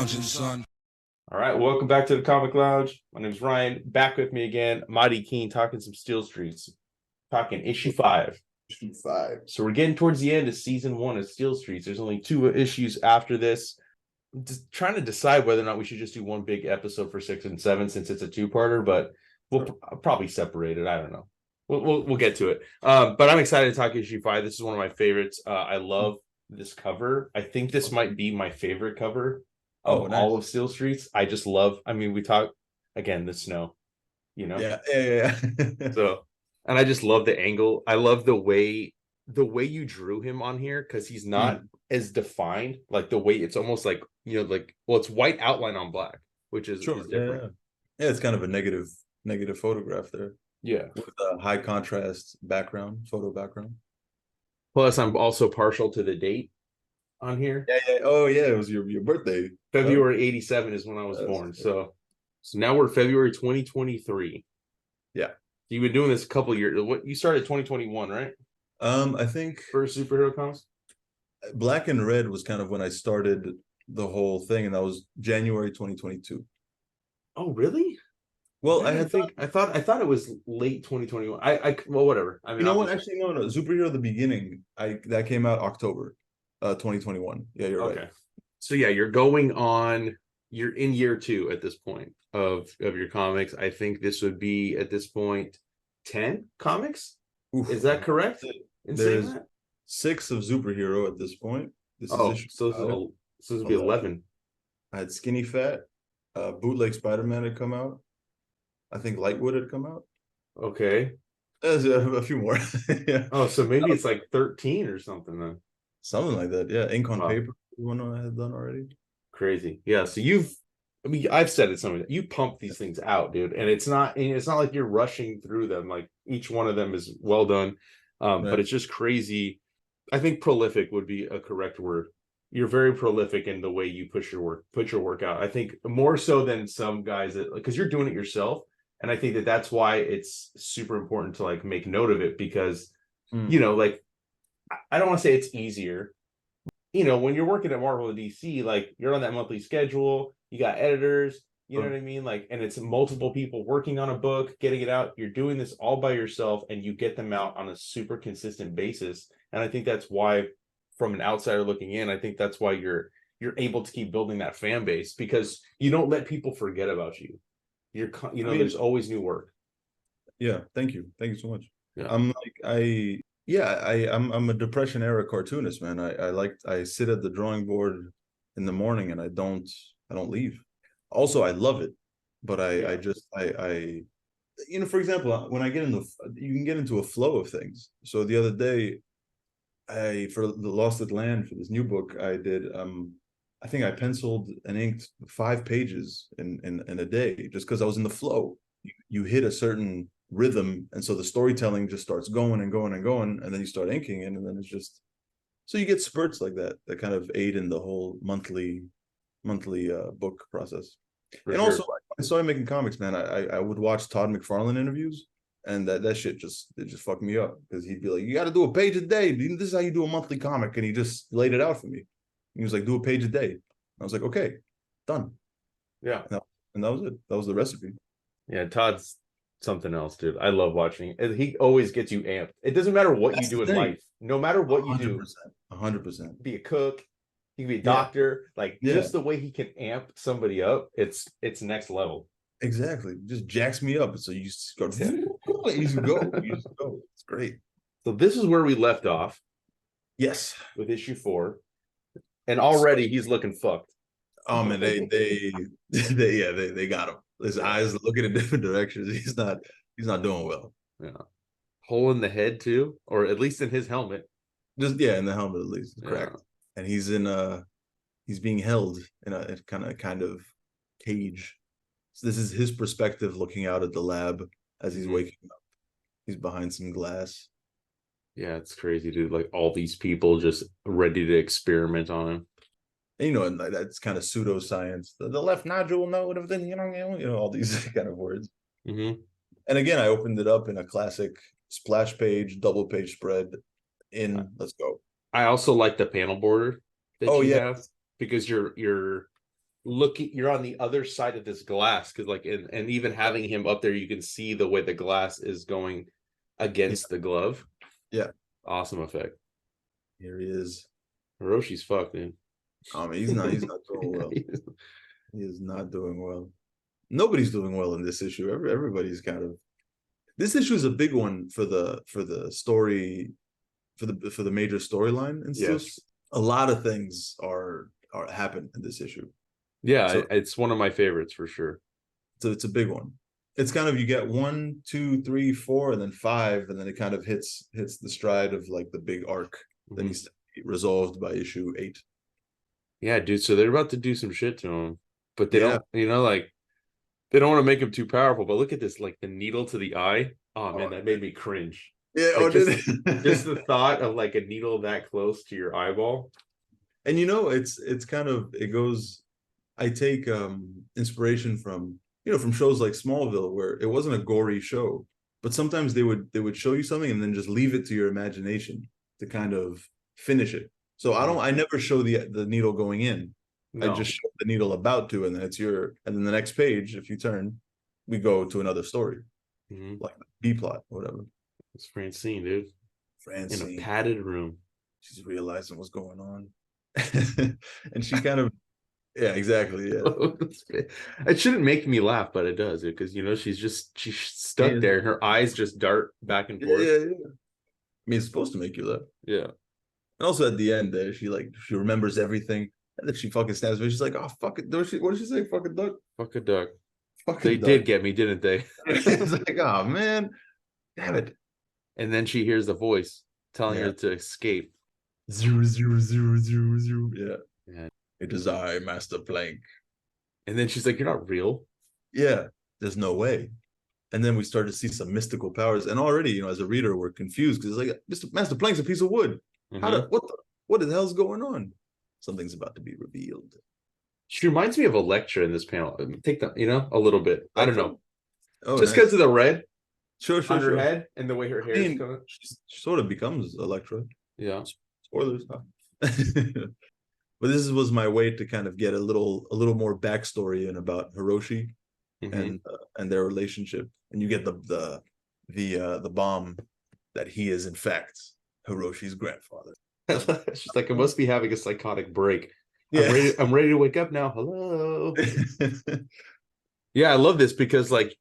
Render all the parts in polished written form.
lounging, son. All right, welcome back to the Comic Lounge. My name is Ryan. Back with me again, Mahdi Khene, talking some Steel Streets, talking issue 5. Issue 5. So we're getting towards the end of season 1 of Steel Streets. There's only 2 issues after this. I'm just trying to decide whether or not we should just do one big episode for 6 and 7 since it's a 2-parter, but we'll probably separate it. I don't know. We'll get to it. But I'm excited to talk issue 5. This is one of my favorites. I love this cover. I think this might be my favorite cover of all of Steel Streets. I just love, I mean, we talk again, the snow, you know? Yeah. So, and I just love the angle. I love the way you drew him on here, because he's not as defined. Like the way it's almost like, you know, like, well, it's white outline on black, which is, is different. Yeah, it's kind of a negative photograph there. Yeah. With a high contrast photo background. Plus, I'm also partial to the date on here. Yeah. Oh, yeah. It was your birthday. February 87 is when I was born. So now we're February 2023. Yeah. You've been doing this a couple of years. What you started 2021, right? I think first superhero comics. Black and Red was kind of when I started the whole thing, and that was January 2022. Oh, really? Well, I thought it was late 2021. Well, whatever. I mean, you know what? Actually, no. Superhero: The Beginning. That came out October, 2021. Yeah, you're right. So yeah, you're in year 2 at this point of your comics. I think this would be at this point 10 comics. Oof. Is that correct? There's 6 of superhero at this point. This would be 11. I had Skinny Fat, Bootleg Spider-Man had come out. I think Lightwood had come out. Okay. There's a few more. Yeah. Oh, so maybe it's like 13 or something then. Something like that. Yeah. Ink on Paper, one I had done already. Crazy. Yeah. So I've said it something. You pump these things out, dude. And it's not like you're rushing through them. Like each one of them is well done. But it's just crazy. I think prolific would be a correct word. You're very prolific in the way you put your work out. I think more so than some guys because you're doing it yourself. And I think that's why it's super important to like make note of it, because, you know, like, I don't want to say it's easier. You know, when you're working at Marvel or DC, like you're on that monthly schedule, you got editors, you know what I mean? Like, and it's multiple people working on a book, getting it out. You're doing this all by yourself, and you get them out on a super consistent basis. And I think that's why, from an outsider looking in, I think that's why you're able to keep building that fan base, because you don't let people forget about you. There's always new work. Yeah, thank you so much. Yeah. I'm a Depression era cartoonist, man. I sit at the drawing board in the morning and I don't leave. Also, I love it, but I you know, for example, when you can get into a flow of things. So the other day, for the Lost at Land, for this new book I did, I think I penciled and inked 5 pages in a day, just because I was in the flow. You hit a certain rhythm, and so the storytelling just starts going and going and going, and then you start inking it, and then it's just, so you get spurts like that kind of aid in the whole monthly book process. Also, I started making comics, man. I would watch Todd McFarlane interviews, and that shit just fucked me up, because he'd be like, you got to do a page a day. This is how you do a monthly comic, and he just laid it out for me. He was like, do a page a day. I was like, okay, done. Yeah. And that was it. That was the recipe. Yeah, Todd's something else, dude. I love watching. He always gets you amped. It doesn't matter what you do in life. No matter what you do. 100%. Be a cook. He can be a doctor. Just the way he can amp somebody up, it's next level. Exactly. Just jacks me up. So you just go. You just go. It's great. So this is where we left off. Yes. With issue 4. And already he's looking fucked. Oh man, they got him. His eyes looking in different directions. He's not doing well. Yeah. Hole in the head too, or at least in his helmet. In the helmet at least. Correct. And he's being held in a kind of cage. So this is his perspective looking out at the lab as he's waking up. He's behind some glass. Yeah, it's crazy, dude. Like all these people just ready to experiment on him. And, you know, and that's kind of pseudoscience. The left nodule node of the, you know, all these kind of words. And again, I opened it up in a classic splash page, double page spread. Let's go. I also like the panel border that you have, because you're you're on the other side of this glass, because like, and even having him up there, you can see the way the glass is going against the glove. Yeah. Awesome effect. Here he is. Hiroshi's fucked, man. I mean, he's not doing well. He is not doing well. Nobody's doing well in this issue. Everybody's kind of, this issue is a big one for the story, for the major storyline and stuff. Yes. A lot of things are happen in this issue. Yeah, So, it's one of my favorites for sure. So it's a big one. It's kind of, you get 1, 2, 3, 4, and then 5, and then it kind of hits the stride of like the big arc that needs to be resolved by issue 8. Yeah, dude. So they're about to do some shit to him, but they don't, like, they don't want to make him too powerful. But look at this, like the needle to the eye. Oh man, that made me cringe. Yeah, like, just the thought of like a needle that close to your eyeball. And it's kind of, it goes, I take inspiration from from shows like Smallville, where it wasn't a gory show, but sometimes they would show you something and then just leave it to your imagination to kind of finish it. So I never show the needle going in. No. I just show the needle about to, and then and then the next page, if you turn, we go to another story, like B plot, whatever. It's Francine, dude. Francine in a padded room. She's realizing what's going on, and she kind of, yeah, exactly, yeah. It shouldn't make me laugh, but it does, because she's stuck there, and her eyes just dart back and forth. Yeah. I mean, it's supposed to make you laugh. Yeah. And also at the end, she remembers everything. And then she fucking snaps me. She's like, "Oh, fuck it." What did she say? Fucking duck. Fuck a duck. Fucking they duck. did get me, didn't they? It's like, oh man, damn it. And then she hears the voice telling her to escape. 0, 0, 0, 0, 0. Yeah. It is I, Master Plank. And then she's like, "You're not real." Yeah, there's no way. And then we start to see some mystical powers. And already, as a reader, we're confused, because it's like, Master Plank's a piece of wood. What the hell's going on? Something's about to be revealed. She reminds me of Elektra in this panel. Take them, a little bit. I don't know. Oh, just because of the red on her head and the way her hair is coming. She sort of becomes Elektra. Yeah. Spoilers. But this was my way to kind of get a little more backstory in about Hiroshi and their relationship. And you get the bomb that he is in fact Hiroshi's grandfather. She's like, I must be having a psychotic break. Yeah. I'm ready to wake up now. Hello. Yeah, I love this, because like,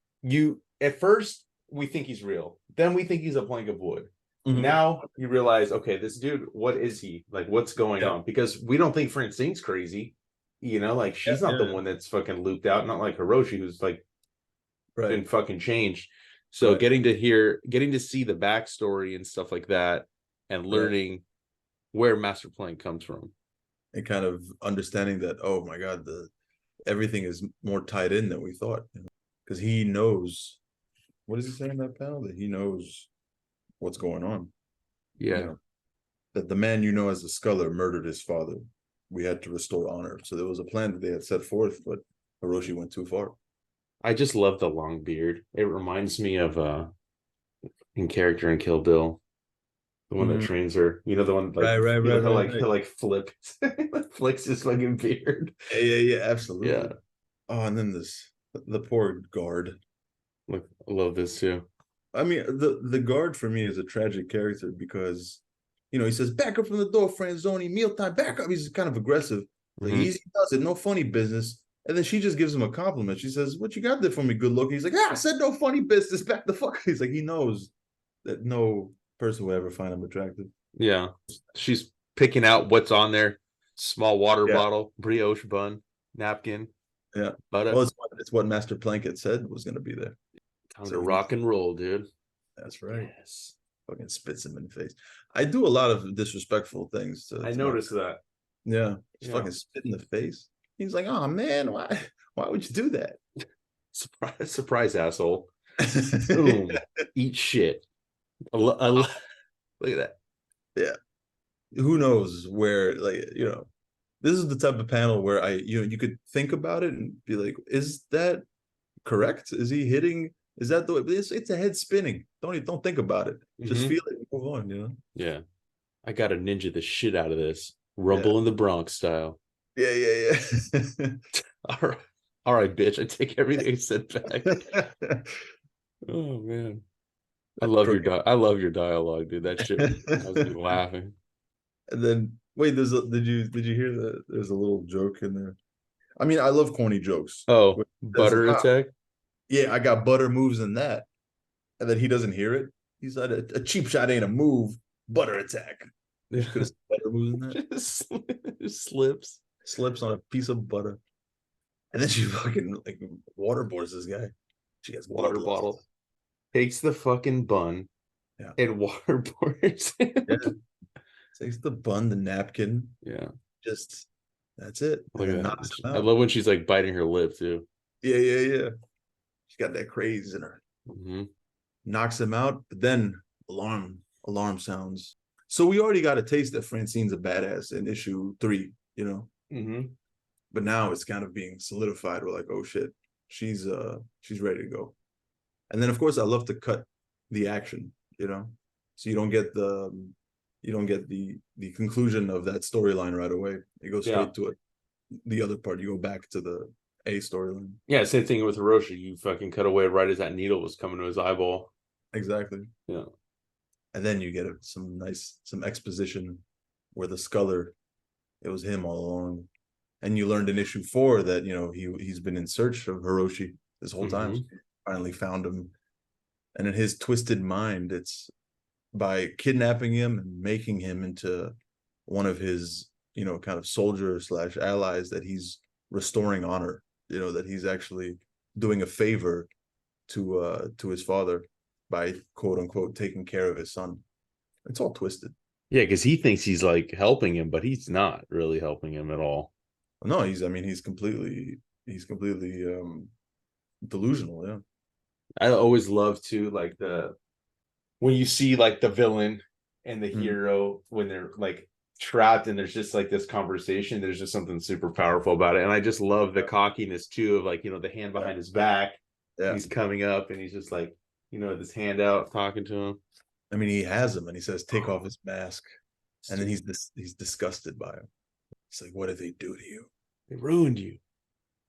at first we think he's real, then we think he's a plank of wood. Now you realize, okay, this dude, what is he? Like, what's going on? Because we don't think Francine's crazy, like she's not the one that's fucking looped out, not like Hiroshi, who's like been fucking changed. So getting to see the backstory and stuff like that, and learning where Master Plank comes from, and kind of understanding that, oh my god, everything is more tied in than we thought, because he knows, what does he say in that panel, that he knows what's going on. That the man as a Sculler murdered his father. We had to restore honor. So there was a plan that they had set forth, but Hiroshi went too far. I just love the long beard. It reminds me of in character in Kill Bill, the one that trains her. The one like he'll like flip flicks his fucking beard. Yeah, absolutely. Yeah. Oh, and then the poor guard. Look, I love this too. I mean, the guard for me is a tragic character, because he says, "Back up from the door, Franzoni, mealtime, back up." He's kind of aggressive. Like, easy does it, no funny business. And then she just gives him a compliment. She says, "What you got there for me, good looking?" He's like, "I said no funny business, back the fuck." He's like, he knows that no person will ever find him attractive. Yeah. She's picking out what's on there. Small water bottle, brioche bun, napkin. Yeah. Well, it's what Master Plank had said was going to be there. Time to rock and roll, dude. That's right. Yes. Fucking spits him in the face. I do a lot of disrespectful things. I noticed that. Yeah. Just fucking spit in the face. He's like, "Oh man, why would you do that?" Surprise asshole. Boom. Eat shit. Look at that. Yeah. Who knows where, like, this is the type of panel where you could think about it and be like, is that correct? Is he hitting? Is that the way? It's a head spinning. Don't think about it. Just feel it and move on, Yeah. I got to ninja the shit out of this. Rumble in the Bronx style. Yeah, yeah, yeah. All right, bitch. I take everything I said back. Oh man, Crooked. I love your dialogue, dude. That shit has me laughing. And then wait, did you hear that there's a little joke in there? I mean, I love corny jokes. Oh, Where it says, butter attack. yeah, I got butter moves in that. And then he doesn't hear it. He's like, a cheap shot ain't a move, butter attack. Yeah. She could have said butter moves in that. Just slips. Slips on a piece of butter. And then she fucking like waterboards this guy. She has Water bloodlust. bottle. Takes the fucking bun Yeah. and waterboards Yeah. him. Takes the bun, the napkin, Yeah. just that's it. And Look then at knocks that. him I out. love when she's like biting her lip too. Yeah, yeah, yeah. She's got that craze in her. Mm-hmm. Knocks him out, but then alarm sounds. So we already got a taste that Francine's a badass in issue 3, you know. Mm-hmm. But now it's kind of being solidified. We're like, oh shit, she's ready to go. And then of course I love to cut the action, you know. So you don't get the conclusion of that storyline right away. It goes Yeah. straight to it. The other part, you go back to the A storyline. Yeah, same thing with Hiroshi. You fucking cut away right as that needle was coming to his eyeball. Exactly. Yeah. And then you get some exposition where the sculler, it was him all along. And you learned in issue 4 that, you know, he's been in search of Hiroshi this whole time. Mm-hmm. Finally found him. And in his twisted mind, it's by kidnapping him and making him into one of his, you know, kind of soldier slash allies, that he's restoring honor, you know, that he's actually doing a favor to his father by quote unquote taking care of his son. It's all twisted. Yeah, because he thinks he's like helping him, but he's not really helping him at all. No, he's completely delusional. Yeah. I always love to like when you see like the villain and the Mm. hero when they're like trapped and there's just like this conversation, there's just something super powerful about it. And I just love the cockiness too of like, you know, the hand behind his back. Yeah. He's coming up and he's just like, you know, this hand out talking to him. I mean, he has him and he says, take off his mask. And then he's disgusted by him. He's like, what did they do to you? They ruined you.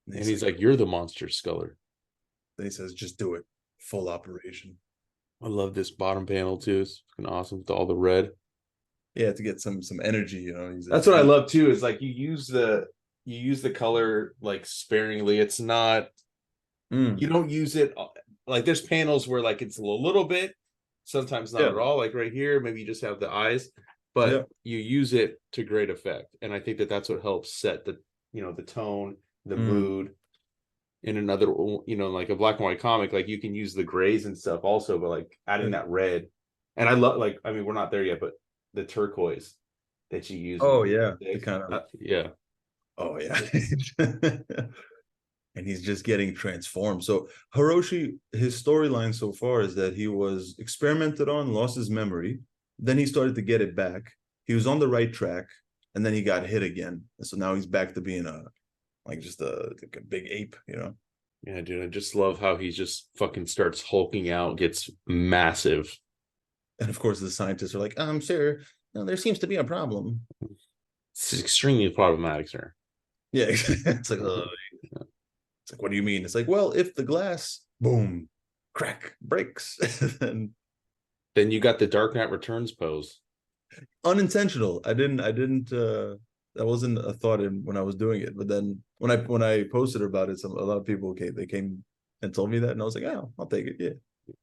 And he's like, you're the monster sculler. Then he says, just do it. Full operation. I love this bottom panel too. It's fucking awesome with all the red. Yeah, to get some energy, you know. That's what I love too, is like you use the color like sparingly. It's not you don't use it like there's panels where like it's a little bit, sometimes not at all, like right here, maybe you just have the eyes, but you use it to great effect. And I think that that's what helps set the, you know, the tone, the mood. In another, you know, like a black and white comic, like you can use the grays and stuff also, but like adding that red. And I love, like, I mean, we're not there yet, but the turquoise that you use. Oh yeah, the kind of yeah. Oh yeah. And he's just getting transformed. So Hiroshi, his storyline so far is that he was experimented on, lost his memory, then he started to get it back. He was on the right track, and then he got hit again. And so now he's back to being like a big ape, you know. Yeah, dude, I just love how he just fucking starts hulking out, gets massive. And of course the scientists are like, sir, no, there seems to be a problem. It's extremely problematic, sir. Yeah. It's like, it's like, what do you mean? It's like, well, if the glass, boom, crack, breaks, then you got the Dark Knight Returns pose. Unintentional. I didn't that wasn't a thought in when I was doing it. But then when I posted about it, a lot of people came and told me that, and I was like, oh, I'll take it. Yeah.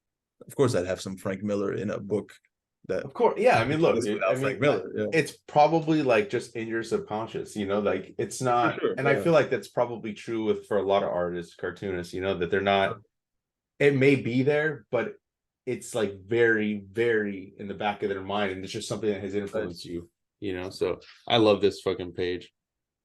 Of course I'd have some Frank Miller in a book that, of course, yeah. I mean, look, Frank Miller, yeah. It's probably like just in your subconscious, you know, like it's not, sure, and I feel like that's probably true for a lot of artists, cartoonists, you know, that they're not, it may be there, but it's like very, very in the back of their mind, and it's just something that has influenced you, you know. So I love this fucking page.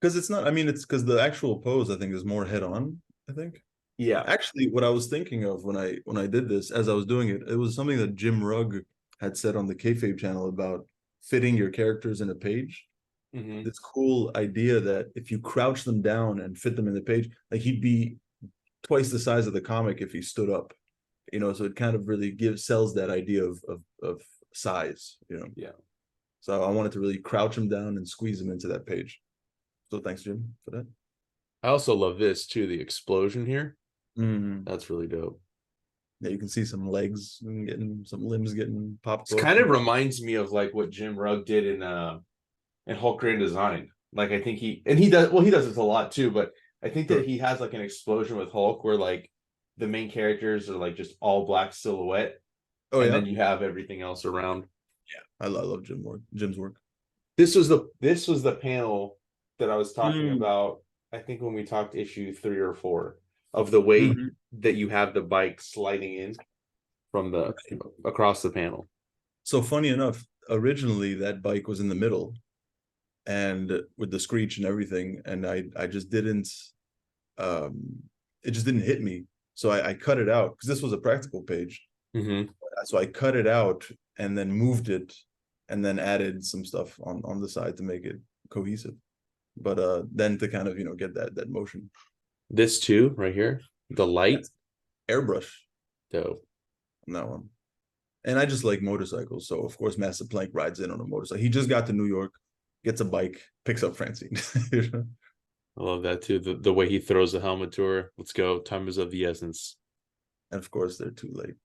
Because it's not, I mean, it's because the actual pose, I think, is more head on, I think. Yeah. Actually, what I was thinking of when I did this, as I was doing it, it was something that Jim Rugg had said on the Kayfabe channel about fitting your characters in a page. This cool idea that if you crouch them down and fit them in the page, like he'd be twice the size of the comic if he stood up, you know. So it kind of really sells that idea of size, you know. Yeah. So I wanted to really crouch him down and squeeze him into that page. So thanks, Jim, for that. I also love this too, the explosion here. Mm. That's really dope. Yeah, you can see some legs and getting some limbs getting popped It off. kind of reminds me of like what Jim Rugg did in Hulk Grand Design. Like I think he does this a lot too, but I think that Sure. he has like an explosion with Hulk where like the main characters are like just all black silhouette, Oh and yeah, then you have everything else around. yeah. I love Jim's work. This was the panel that I was talking Mm. about. I think when we talked issue 3 or 4 of the way Mhm. that you have the bike sliding in from the across the panel. So funny enough, originally that bike was in the middle, and with the screech and everything, and I just didn't um it just didn't hit me. So I cut it out because this was a practical page. Mm-hmm. So I cut it out and then moved it and then added some stuff on the side to make it cohesive. But then to kind of, get that motion. This too, right here, the light. That's airbrush Dope. on that one. And I just like motorcycles. So of course Master Plank rides in on a motorcycle. He just got to New York, gets a bike, picks up Francine. I love that too. The way he throws the helmet to her. Let's go. Time is of the essence. And of course they're too late.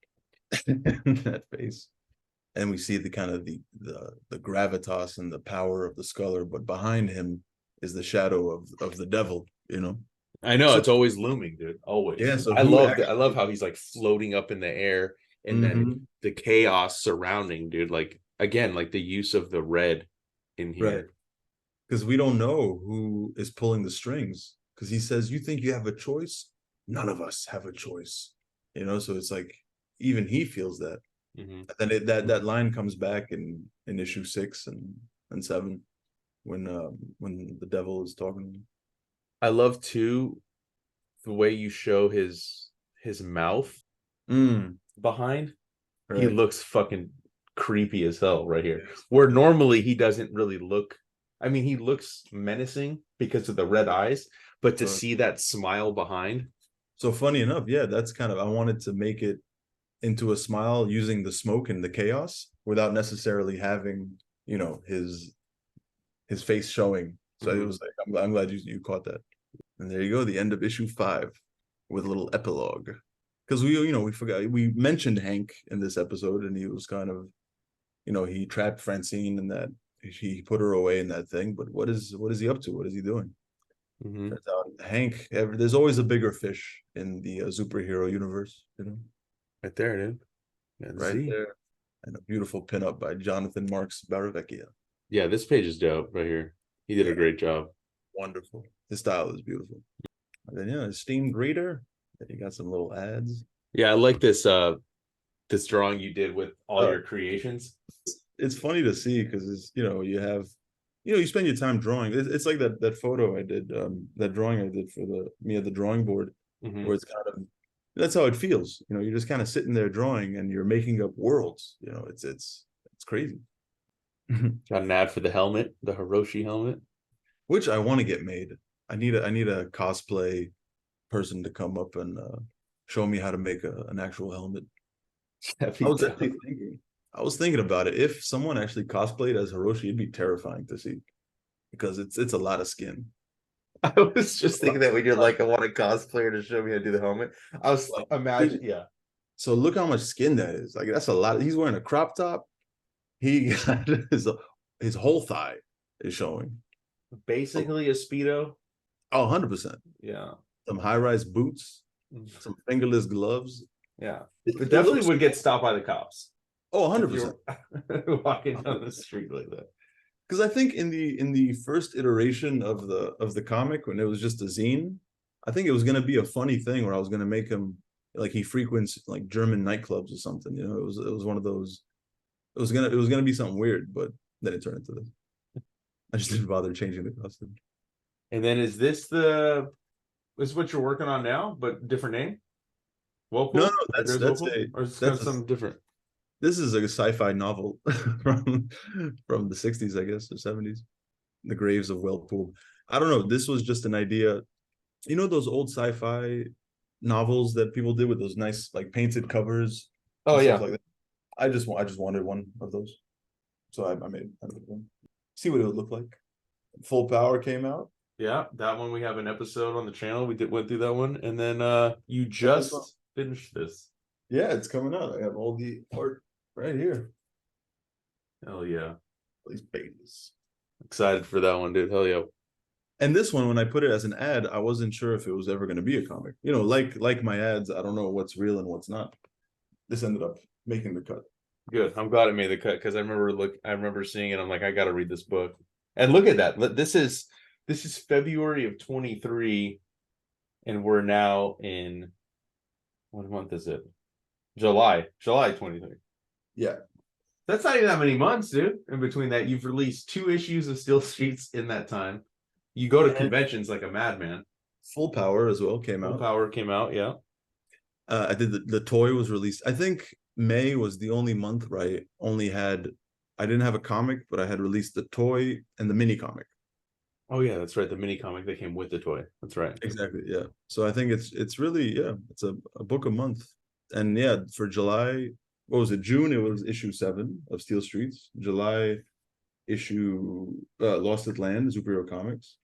That face. And we see the kind of the gravitas and the power of the sculler, but behind him is the shadow of the devil. I know So it's always looming, dude. Always. yeah, so I who love that. I love actually how he's like floating up in the air, and Mhm. then the chaos surrounding, dude. Like again, like the use of the red in Right. here. Because we don't know who is pulling the strings. Because he says, "You think you have a choice? None of us have a choice." So it's like even he feels that. Mm-hmm. And then that line comes back in issue 6 and 7 when the devil is talking. I love too the way you show his mouth Mm, behind. He right. looks fucking creepy as hell right here. Where normally he doesn't really look. I mean, he looks menacing because of the red eyes, but to Sure. see that smile behind. So funny enough, yeah, that's kind of I wanted to make it into a smile using the smoke and the chaos without necessarily having, his face showing. So it Mhm. was like I'm glad you caught that. And there you go, the end of issue 5 with a little epilogue. Because we forgot we mentioned Hank in this episode, and he was kind of, he trapped Francine and that he put her away in that thing. But what is he up to? What is he doing? Mm-hmm. Turns out Hank. There's always a bigger fish in the superhero universe, Right there, dude. Got right Z. there. And a beautiful pinup by Jonathan Marks Baravecchia. Yeah, this page is dope right here. He did a Yeah, great job. wonderful. His style is beautiful. And then esteemed reader. Then you got some little ads. Yeah, I like this drawing you did with all Uh, your creations. it's funny to see because you spend your time drawing. It's like that photo I did, that drawing I did for me at the drawing board, Mm-hmm. where it's kind of that's how it feels. You're just kind of sitting there drawing and you're making up worlds. It's crazy. Got an ad for the helmet, the Hiroshi helmet. Which I want to get made. I need a cosplay person to come up and show me how to make an actual helmet. That'd I be was dope. actually thinking. I was thinking about it. If someone actually cosplayed as Hiroshi, it'd be terrifying to see because it's a lot of skin. I was just thinking that when you're like, I want a cosplayer to show me how to do the helmet. I was imagine, yeah. So look how much skin that is. Like that's a lot. He's wearing a crop top. He got his whole thigh is showing. Oh, Basically a Speedo. 100%. Yeah. Some high-rise boots, Mm. some fingerless gloves. Yeah. But It definitely looks would get stopped by the cops oh if 100%. you're walking down the street like that. Because I think in the first iteration of the comic, when it was just a zine, I think it was gonna be a funny thing where I was gonna make him like he frequents like German nightclubs or something. It was one of those. It was gonna be something weird, but then it turned into this. I just didn't bother changing the costume. And then is this what you're working on now, but different name? No, no, Woeful? Like that's there's that's Woeful? a Or is this kind that's of a something different? this is a sci-fi novel from the 60s, I guess, or 70s. The Graves of Wellpool. I don't know. This was just an idea. Those old sci-fi novels that people did with those nice like painted covers Oh and stuff yeah. like that. I just wanted one of those, so I made one. See what it would look like. Full Power came out. Yeah, that one we have an episode on the channel. We went through that one, and then you just finished this. Yeah, it's coming out. I have all the art right here. Hell yeah. These pages. Excited for that one, dude. Hell yeah. And this one, when I put it as an ad, I wasn't sure if it was ever going to be a comic. You know, like my ads, I don't know what's real and what's not. This ended up making the cut. Good. I'm glad it made the cut because I remember seeing it. I'm like, I gotta read this book. And look at that. This is February of 23, and we're now in what month is it? July 23. Yeah. That's not even that many months, dude. In between that, you've released 2 issues of Steel Streets in that time. You go to conventions like a madman. Full Power as well came out. Full Power came out, yeah. I did the toy was released. I think May was the only month where I didn't have a comic, but I had released the toy and the mini comic. Oh yeah, that's right. The mini comic that came with the toy. That's right. Exactly. Yeah. So I think it's really, yeah, it's a book a month. And yeah, for July, what was it? June, it was issue 7 of Steel Streets. July issue Lost at Land, Superhero Comics.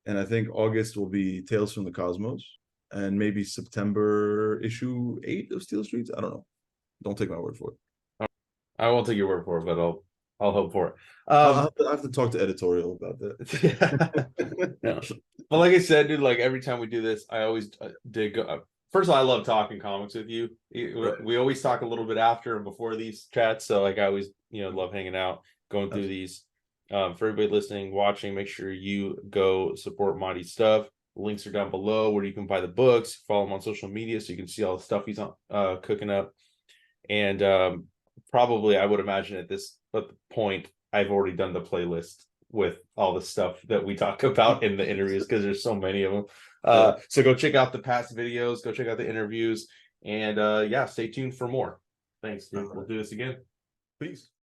And I think August will be Tales from the Cosmos. And maybe September issue 8 of Steel Streets. I don't know. Don't take my word for it. I won't take your word for it, but I'll hope for it. I have to talk to editorial about that. Yeah. But like I said, dude, like every time we do this, I always dig. First of all, I love talking comics with you. We always talk a little bit after and before these chats, so like I always love hanging out, going through these. For everybody listening, watching, make sure you go support Mahdi's stuff. The links are down below where you can buy the books. Follow him on social media so you can see all the stuff he's on cooking up. And probably I would imagine at the point I've already done the playlist with all the stuff that we talk about in the interviews because there's so many of them. So go check out the past videos, go check out the interviews, and yeah, stay tuned for more. Thanks, dude. We'll do this again. Peace.